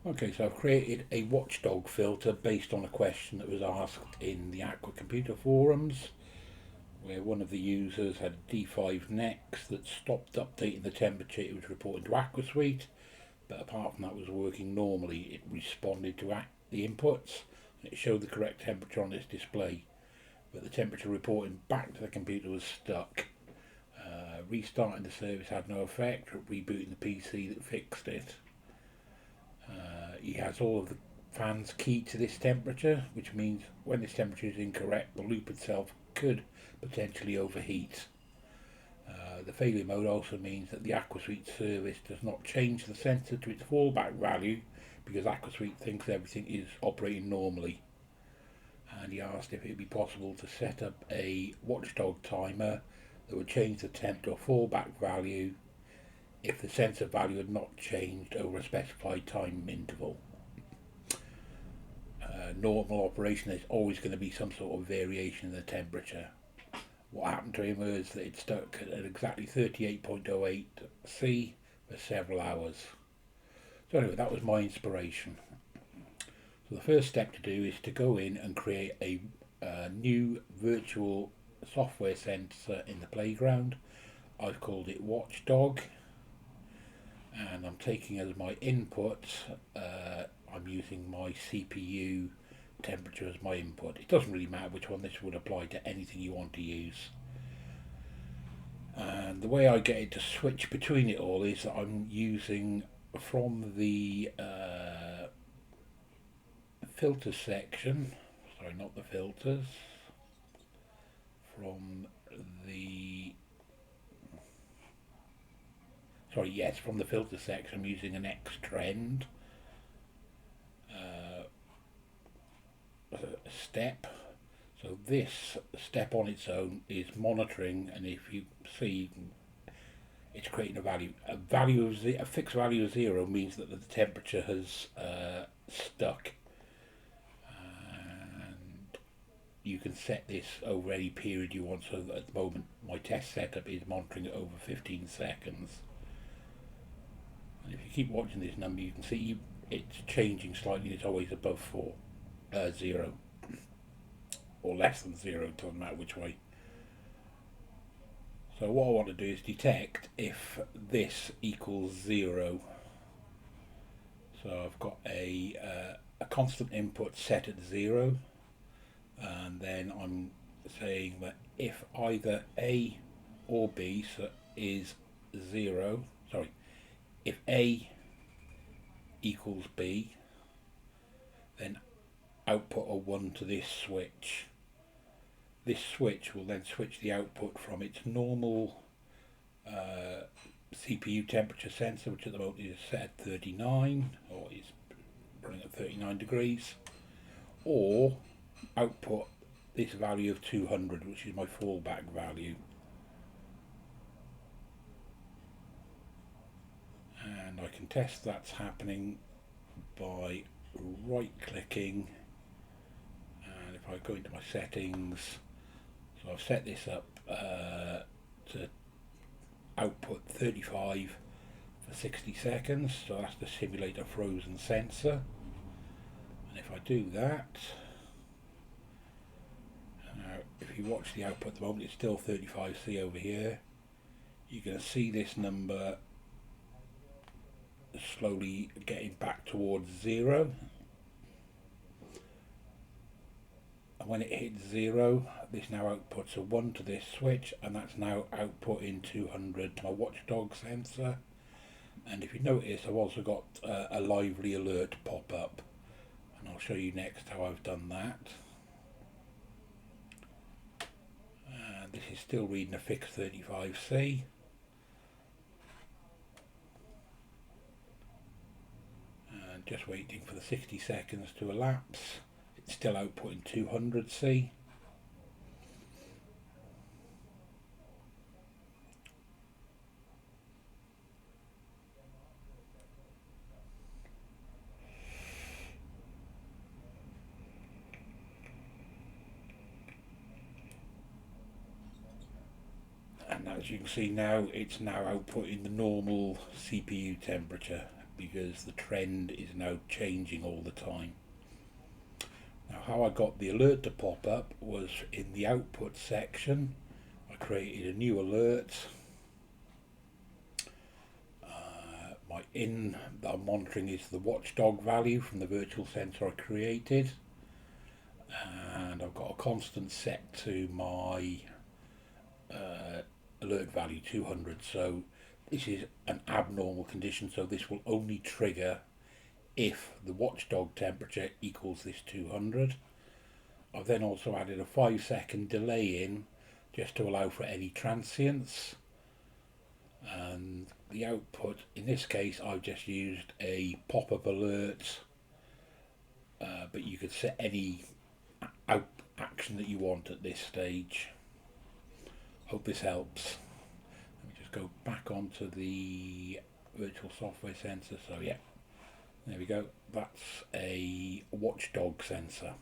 Okay, so I've created a Watchdog filter based on a question that was asked in the Aqua Computer forums, where one of the users had a D5 NEX that stopped updating the temperature it was reporting to Aquasuite, but apart from that was working normally. It responded to the inputs and it showed the correct temperature on its display, but the temperature reporting back to the computer was stuck. Restarting the service had no effect. Rebooting the PC that fixed it. He has all of the fans keyed to this temperature, which means when this temperature is incorrect, the loop itself could potentially overheat. The failure mode also means that the Aquasuite service does not change the sensor to its fallback value because Aquasuite thinks everything is operating normally. And he asked if it would be possible to set up a Watchdog timer that would change the temp to a fallback value if the sensor value had not changed over a specified time interval. Normal operation, there's always going to be some sort of variation in the temperature. What happened to him was that it stuck at exactly 38.08 C for several hours. So anyway, that was my inspiration. So the first step to do is to go in and create a new virtual software sensor in the playground. I've called it Watchdog, and I'm taking as my input, I'm using my CPU temperature as my input. It doesn't really matter which one, this would apply to anything you want to use. And the way I get it to switch between it all is that I'm using from the filter section, sorry, not the filters, from the from the filter section I'm using an X trend step. So this step on its own is monitoring, and if you see, it's creating a fixed value of 0 means that the temperature has stuck, and you can set this over any period you want. So that at the moment my test setup is monitoring it over 15 seconds. And if you keep watching this number, you can see it's changing slightly. It's always above 0 or less than 0, it doesn't matter which way. So what I want to do is detect if this equals 0. So I've got a constant input set at 0, and then I'm saying that if either A or B is 0, if A equals B, then output a 1 to this switch. This switch will then switch the output from its normal CPU temperature sensor, which at the moment is set at 39, or is running at 39 degrees, or output this value of 200, which is my fallback value. And I can test that's happening by right clicking, and if I go into my settings, so I've set this up to output 35 for 60 seconds, so that's to simulate a frozen sensor. And if I do that, now if you watch the output at the moment, it's still 35C over here. You're going to see this number slowly getting back towards 0. And when it hits 0, this now outputs a 1 to this switch, and that's now outputting 200 to my Watchdog sensor. And if you notice, I've also got a lively alert pop up, and I'll show you next how I've done that. And this is still reading a fixed 35C. And just waiting for the 60 seconds to elapse. It's still outputting 200C. And as you can see now, it's now outputting the normal CPU temperature. because the trend is now changing all the time. Now, how I got the alert to pop up was in the output section. I created a new alert. My in that I'm monitoring is the Watchdog value from the virtual sensor I created, and I've got a constant set to my alert value 200. So this is an abnormal condition, so this will only trigger if the Watchdog temperature equals this 200. I've then also added a 5-second delay in just to allow for any transients, and the output in this case I've just used a pop-up alert, but you could set any action that you want at this stage. Hope this helps. Let me just go back onto the virtual software sensor. So yeah, there we go. That's a Watchdog sensor.